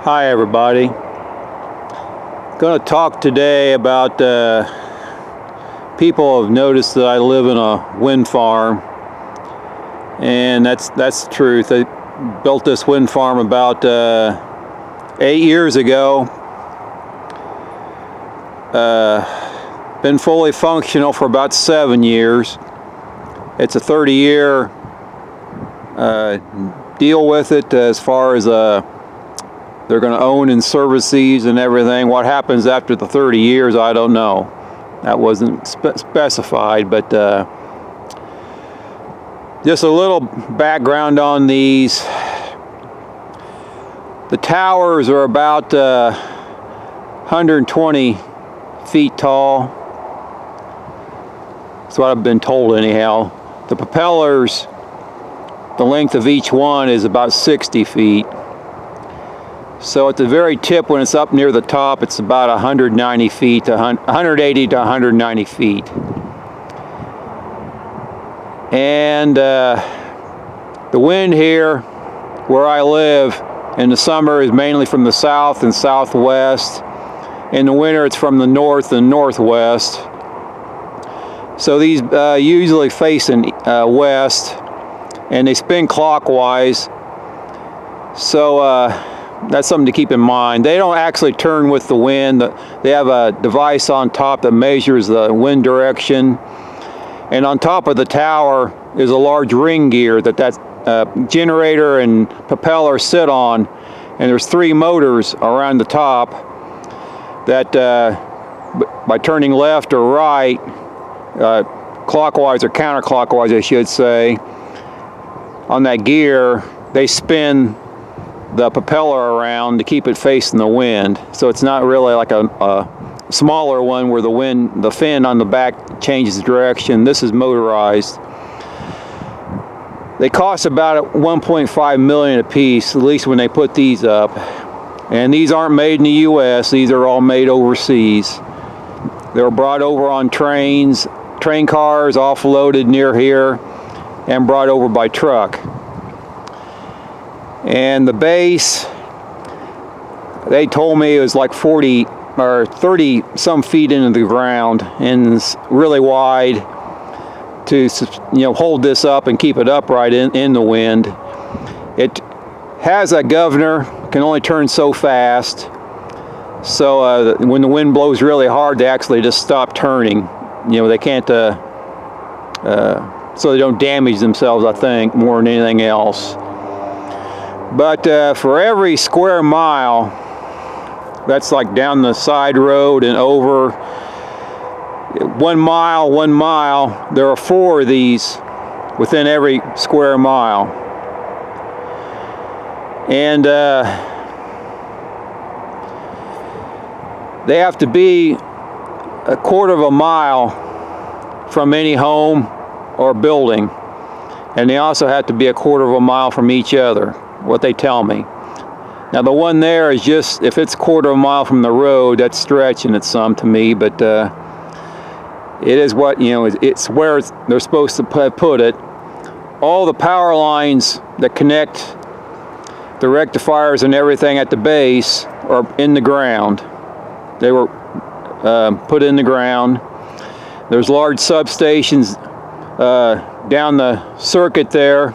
Hi everybody. Going to talk today about people have noticed that I live in a wind farm, and that's the truth. I built this wind farm about 8 years ago. Been fully functional for about 7 years. It's a 30-year deal with it as far as they're going to own and service these and everything. What happens after the 30 years, I don't know. That wasn't specified, but just a little background on these. The towers are about 120 feet tall. That's what I've been told anyhow. The propellers, the length of each one is about 60 feet. So at the very tip, when it's up near the top, it's about 190 feet, 180 to 190 feet. And the wind here, where I live, in the summer is mainly from the south and southwest. In the winter, it's from the north and northwest. So these usually facing west, and they spin clockwise. So that's something to keep in mind. They don't actually turn with the wind. They have a device on top that measures the wind direction. And on top of the tower is a large ring gear that generator and propeller sit on. And there's 3 motors around the top that by turning left or right, clockwise or counterclockwise I should say, on that gear, they spin the propeller around to keep it facing the wind. So it's not really like a smaller one where the fin on the back changes direction. This is motorized. They cost about $1.5 million a piece, at least when they put these up. And these aren't made in the US, these are all made overseas. They were brought over on train cars, offloaded near here, and brought over by truck. And the base, they told me it was like 40 or 30 some feet into the ground, and it's really wide to hold this up and keep it upright in the wind. It has a governor, can only turn so fast. So when the wind blows really hard, they actually just stop turning. They can't, so they don't damage themselves, I think, more than anything else. But for every square mile, that's like down the side road and over, 1 mile, there are 4 of these within every square mile. And they have to be a quarter of a mile from any home or building. And they also have to be a quarter of a mile from each other, what they tell me. Now the one there is just, if it's a quarter of a mile from the road, that's stretching it some to me, but it is what, it's where they're supposed to put it. All the power lines that connect the rectifiers and everything at the base are in the ground. They were put in the ground. There's large substations down the circuit there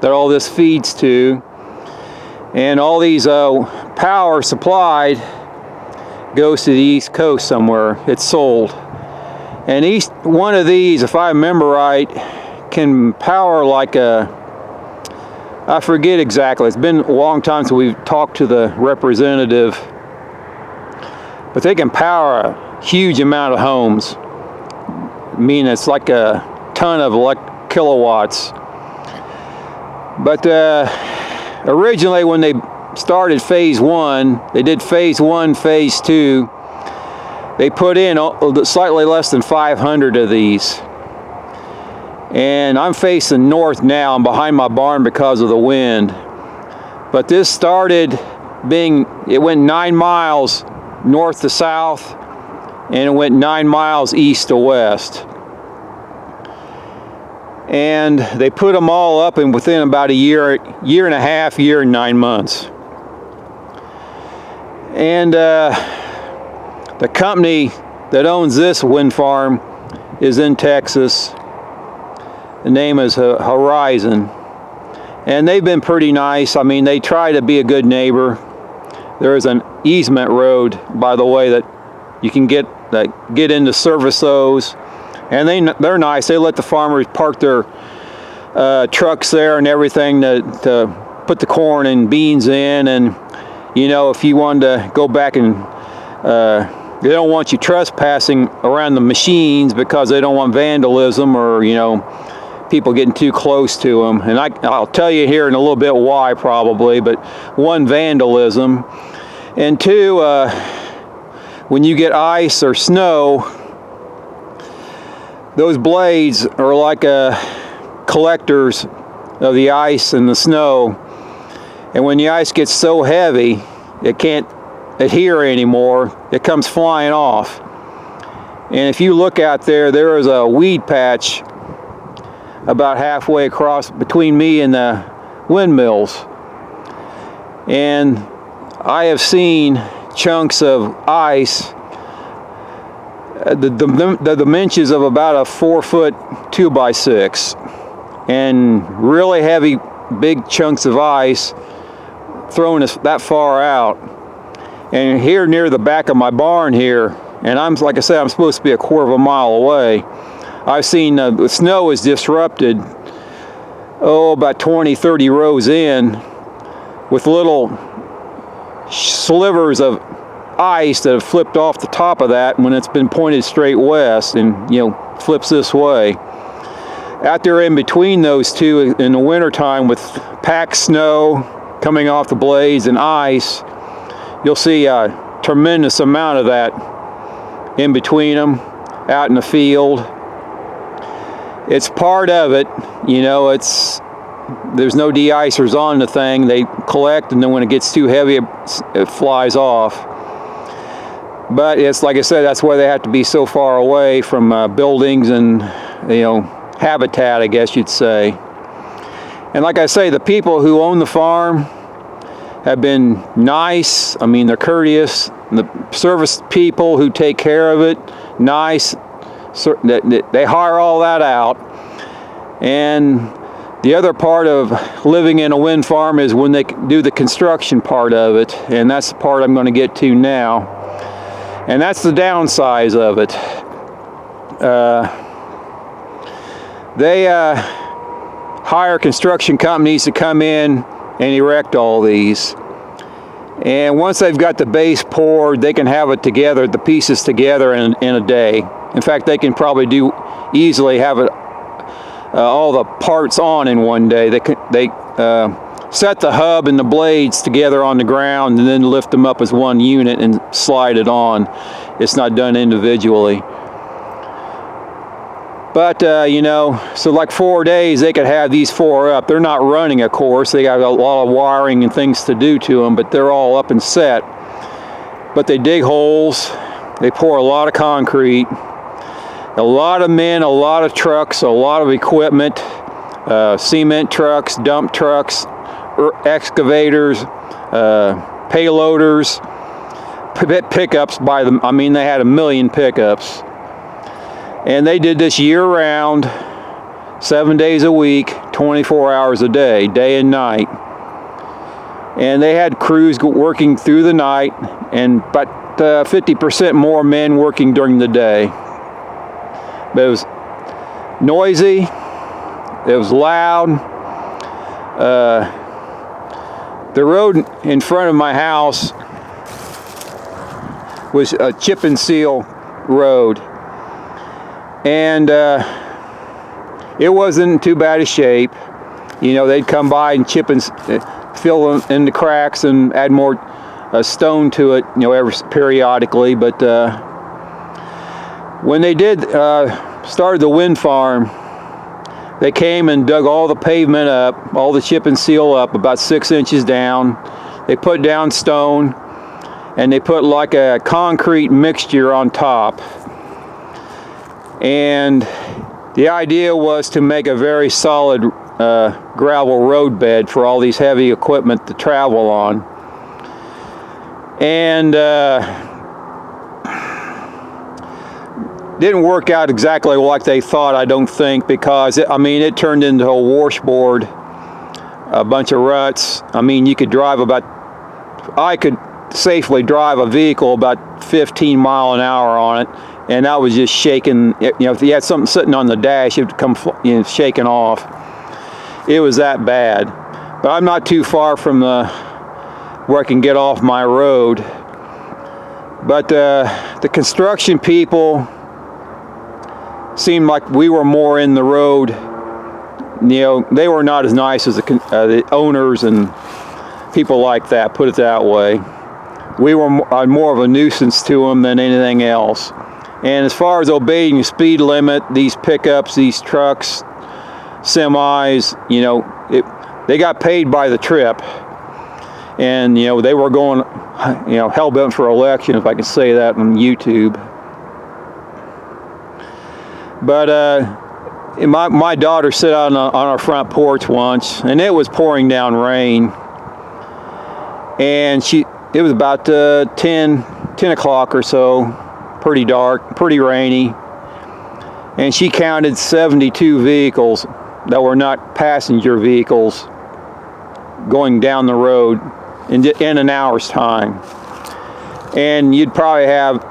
that all this feeds to. And all these power supplied goes to the East Coast somewhere. It's sold. And each one of these, if I remember right, can power like I forget exactly. It's been a long time since we've talked to the representative. But they can power a huge amount of homes. I mean, it's like a ton of kilowatts. But originally, when they started phase 1, they did phase 1, phase 2. They put in slightly less than 500 of these. And I'm facing north now. I'm behind my barn because of the wind. But this started it went 9 miles north to south, and it went 9 miles east to west. And they put them all up in within about a year and a half, year and 9 months. And the company that owns this wind farm is in Texas. The name is Horizon. And they've been pretty nice. I mean, they try to be a good neighbor. There is an easement road, by the way, that you can get in to service those. And they're nice. They let the farmers park their trucks there and everything to put the corn and beans in. And, you know, if you wanted to go back and they don't want you trespassing around the machines because they don't want vandalism or, you know, people getting too close to them. And I'll tell you here in a little bit why probably, but one, vandalism. And two, when you get ice or snow, those blades are like collectors of the ice and the snow. And when the ice gets so heavy, it can't adhere anymore. It comes flying off. And if you look out there, there is a weed patch about halfway across between me and the windmills. And I have seen chunks of ice, the dimensions of about a 4-foot 2x6, and really heavy, big chunks of ice thrown that far out. And here near the back of my barn here, and like I said, I'm supposed to be a quarter of a mile away. I've seen the snow is disrupted, about 20, 30 rows in, with little slivers of ice that have flipped off the top of that when it's been pointed straight west and, you know, flips this way. Out there in between those two in the wintertime with packed snow coming off the blades and ice, you'll see a tremendous amount of that in between them out in the field. It's part of it, you know, there's no de-icers on the thing. They collect, and then when it gets too heavy, it flies off. But it's like I said, that's why they have to be so far away from buildings and, you know, habitat, I guess you'd say. And like I say, the people who own the farm have been nice. I mean, they're courteous. The service people who take care of it, nice. They hire all that out. And the other part of living in a wind farm is when they do the construction part of it, and that's the part I'm going to get to now. And that's the downsides of it. They hire construction companies to come in and erect all these. And once they've got the base poured, they can have it together, the pieces together in a day. In fact, they can probably easily have it all the parts on in one day. They set the hub and the blades together on the ground and then lift them up as one unit and slide it on. It's not done individually. But, you know, so like 4 days they could have these 4 up. They're not running, of course. They got a lot of wiring and things to do to them, but they're all up and set. But they dig holes. They pour a lot of concrete. A lot of men, a lot of trucks, a lot of equipment, cement trucks, dump trucks, excavators, payloaders, pickups by them. I mean, they had 1 million pickups. And they did this year-round, 7 days a week, 24 hours a day, day and night. And they had crews working through the night, and about 50% more men working during the day. But it was noisy, it was loud. The road in front of my house was a chip and seal road. And it wasn't in too bad a shape. You know, they'd come by and chip and fill in the cracks and add more stone to it, you know, periodically. But when they did started the wind farm, they came and dug all the pavement up, all the chip and seal up, about 6 inches down. They put down stone, and they put like a concrete mixture on top. And the idea was to make a very solid gravel roadbed for all these heavy equipment to travel on. And didn't work out exactly like they thought, I don't think, because it turned into a washboard, a bunch of ruts. I mean, I could safely drive a vehicle about 15 mile an hour on it, and that was just shaking. If you had something sitting on the dash, it would come shaking off. It was that bad. But I'm not too far from where I can get off my road. But the construction people seemed like we were more in the road. They were not as nice as the owners and people like that, put it that way. We were more of a nuisance to them than anything else. And as far as obeying the speed limit, these pickups, these trucks, semis, they got paid by the trip. And, they were going, hell-bent for election, if I can say that on YouTube. But my daughter sat out on our front porch once, and it was pouring down rain. And it was about 10 o'clock or so, pretty dark, pretty rainy. And she counted 72 vehicles that were not passenger vehicles going down the road in an hour's time. And you'd probably have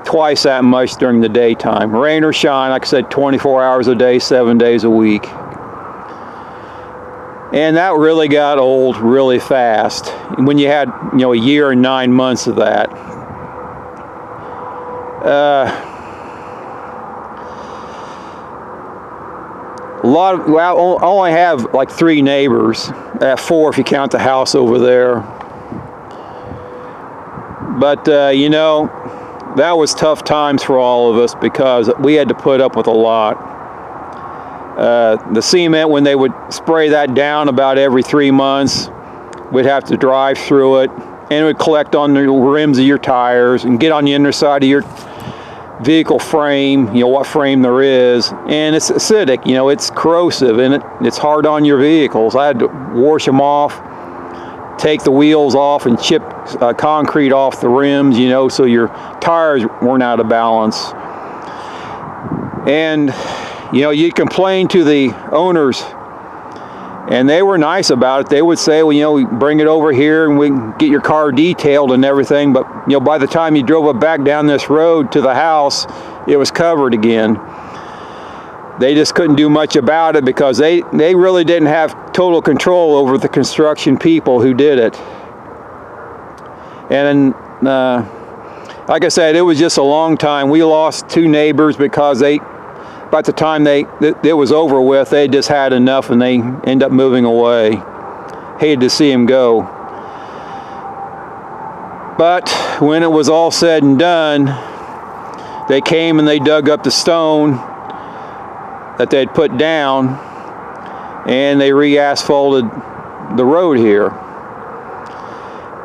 twice that much during the daytime. Rain or shine, like I said, 24 hours a day, 7 days a week. And that really got old really fast when you had, a year and 9 months of that. I only have like 3 neighbors, 4 if you count the house over there. But, that was tough times for all of us because we had to put up with a lot. The cement, when they would spray that down about every 3 months, we'd have to drive through it, and it would collect on the rims of your tires and get on the underside of your vehicle frame, what frame there is. And it's acidic, it's corrosive, and it's hard on your vehicles. I had to wash them off, take the wheels off, and chip concrete off the rims, so your tires weren't out of balance. And you complain to the owners, and they were nice about it. They would say, well, bring it over here and we can get your car detailed and everything. But by the time you drove it back down this road to the house, it was covered again. They just couldn't do much about it because they really didn't have total control over the construction people who did it. And like I said, it was just a long time. We lost 2 neighbors because by the time it was over with, they just had enough and they ended up moving away. Hated to see them go. But when it was all said and done, they came and they dug up the stone that they'd put down, and they re-asphalted the road here.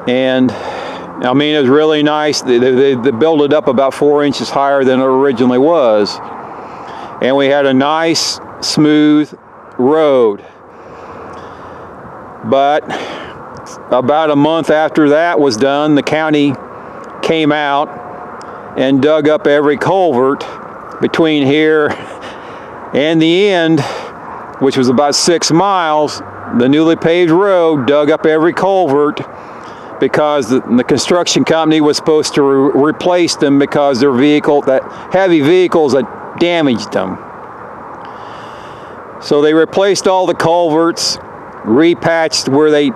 And it was really nice. They built it up about 4 inches higher than it originally was. And we had a nice, smooth road. But about a month after that was done, the county came out and dug up every culvert between here and the end, which was about 6 miles. The newly paved road dug up every culvert because the construction company was supposed to replace them because their heavy vehicles that damaged them. So they replaced all the culverts, repatched where they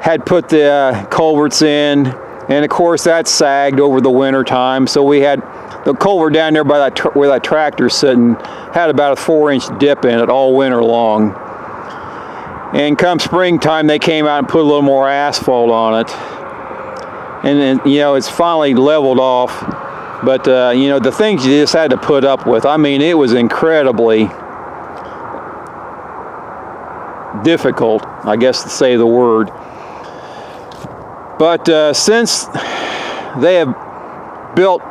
had put the culverts in, and of course that sagged over the winter time. So we had the culvert down there by where that tractor's sitting had about a 4-inch dip in it all winter long. And come springtime, they came out and put a little more asphalt on it, and then it's finally leveled off. But the things you just had to put up with, it was incredibly difficult, I guess, to say the word. But since they have built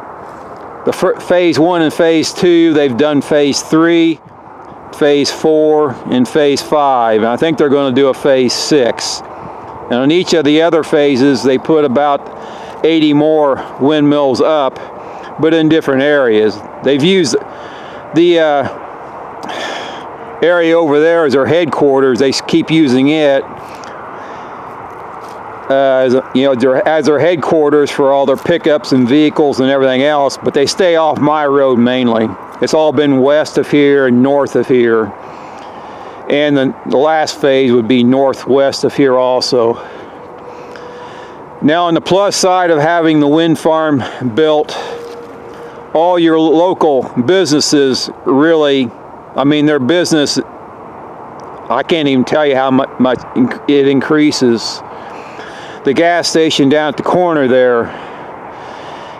the phase 1 and phase 2, they've done phase 3, phase 4, and phase 5. And I think they're going to do a phase 6. And And on each of the other phases, they put about 80 more windmills up, but in different areas. They've used the area over there as their headquarters. They keep using it as their headquarters for all their pickups and vehicles and everything else, but they stay off my road mainly. It's all been west of here and north of here. And the last phase would be northwest of here also. Now, on the plus side of having the wind farm built, all your local businesses really, I mean, their business, I can't even tell you how much it increases. The gas station down at the corner there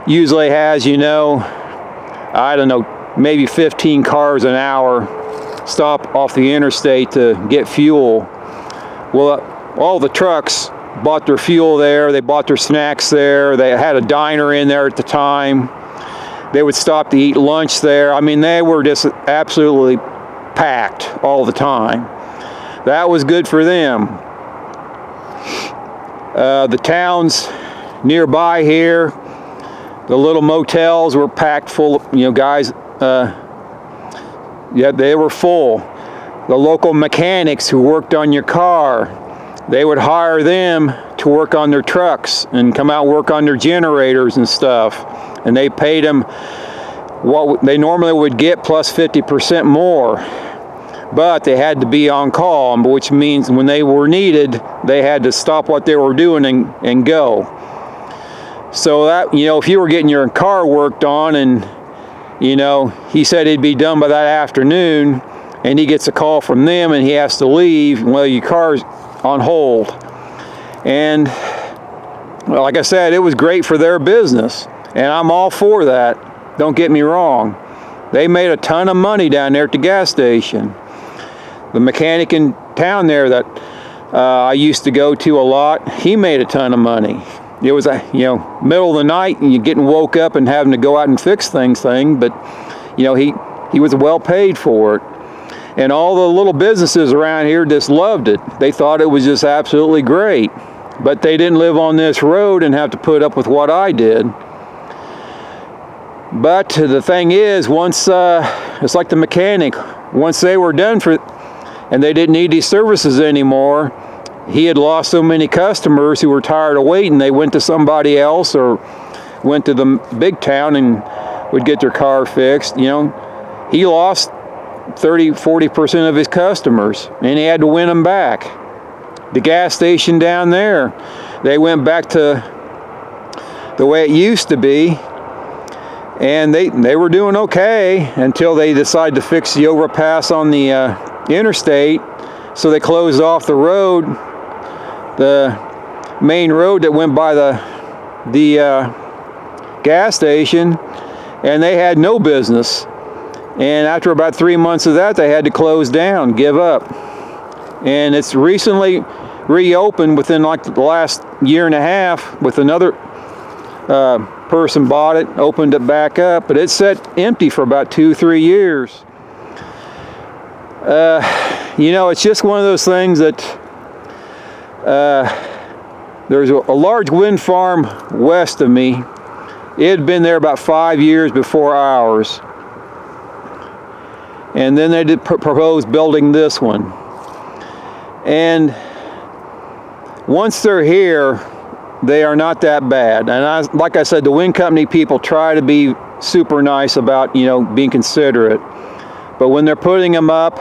usually has, I don't know, maybe 15 cars an hour stop off the interstate to get fuel. Well, all the trucks bought their fuel there, they bought their snacks there, they had a diner in there at the time. They would stop to eat lunch there. I mean, they were just absolutely packed all the time. That was good for them. The towns nearby here, the little motels were packed full of, guys, yeah, they were full. The local mechanics who worked on your car, they would hire them to work on their trucks and come out and work on their generators and stuff. And they paid them what they normally would get plus 50% more. But they had to be on call, which means when they were needed, they had to stop what they were doing and go. So that, if you were getting your car worked on and, he said he'd be done by that afternoon, and he gets a call from them and he has to leave, well, your car's on hold. And like I said, it was great for their business, and I'm all for that. Don't get me wrong. They made a ton of money down there at the gas station. The mechanic in town there that I used to go to a lot, he made a ton of money. It was middle of the night and you're getting woke up and having to go out and fix things, but he was well paid for it. And all the little businesses around here just loved it. They thought it was just absolutely great. But they didn't live on this road and have to put up with what I did. But the thing is, once it's like the mechanic, once they were done and they didn't need these services anymore, he had lost so many customers who were tired of waiting. They went to somebody else or went to the big town and would get their car fixed. He lost 30-40% of his customers, and he had to win them back. The gas station down there, they went back to the way it used to be, and they were doing okay until they decided to fix the overpass on the interstate. So they closed off the road, the main road that went by the gas station, and they had no business. And after about 3 months of that, they had to close down, give up. And it's recently reopened within like the last year and a half with another person bought it, opened it back up, but it sat empty for about 2-3 years. It's just one of those things that there's a large wind farm west of me. It had been there about 5 years before ours. And then they did propose building this one. And once they're here, they are not that bad. And like I said, the wind company people try to be super nice about, being considerate. But when they're putting them up,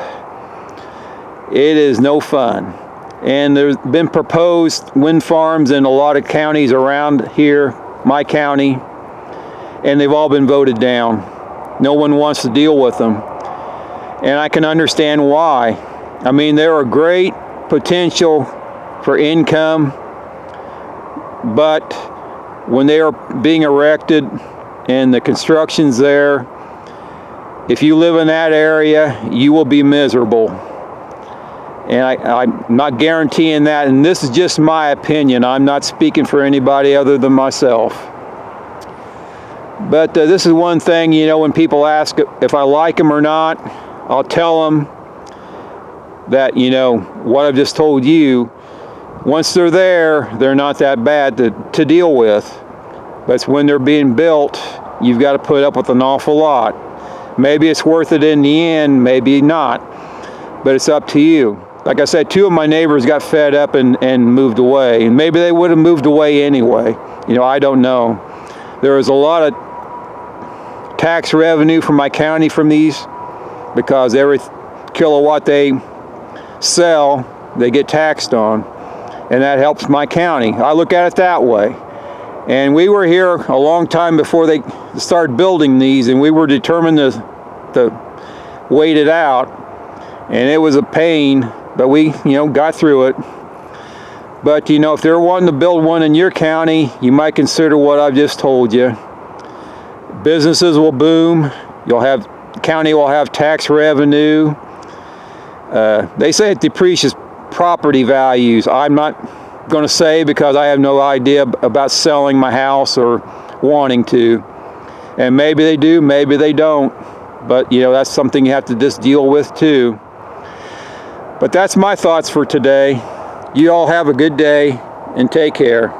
it is no fun. And there's been proposed wind farms in a lot of counties around here, my county, and they've all been voted down. No one wants to deal with them. And I can understand why. I mean, they're a great potential for income, but when they are being erected and the construction's there, if you live in that area, you will be miserable. And I'm not guaranteeing that, and this is just my opinion. I'm not speaking for anybody other than myself. But this is one thing, when people ask if I like them or not, I'll tell them that, what I've just told you, once they're there, they're not that bad to deal with. But it's when they're being built, you've got to put up with an awful lot. Maybe it's worth it in the end, maybe not, but it's up to you. Like I said, 2 of my neighbors got fed up and moved away, and maybe they would have moved away anyway. You know, I don't know. There was a lot of tax revenue from my county from these, because every kilowatt they sell, they get taxed on, and that helps my county. I look at it that way. And we were here a long time before they started building these, and we were determined to wait it out, and it was a pain, but we, got through it. But, if they're wanting to build one in your county, you might consider what I've just told you. Businesses will boom. County will have tax revenue. They say it depreciates property values. I'm not going to say, because I have no idea about selling my house or wanting to. And maybe they do, maybe they don't. But, that's something you have to just deal with too. But that's my thoughts for today. You all have a good day and take care.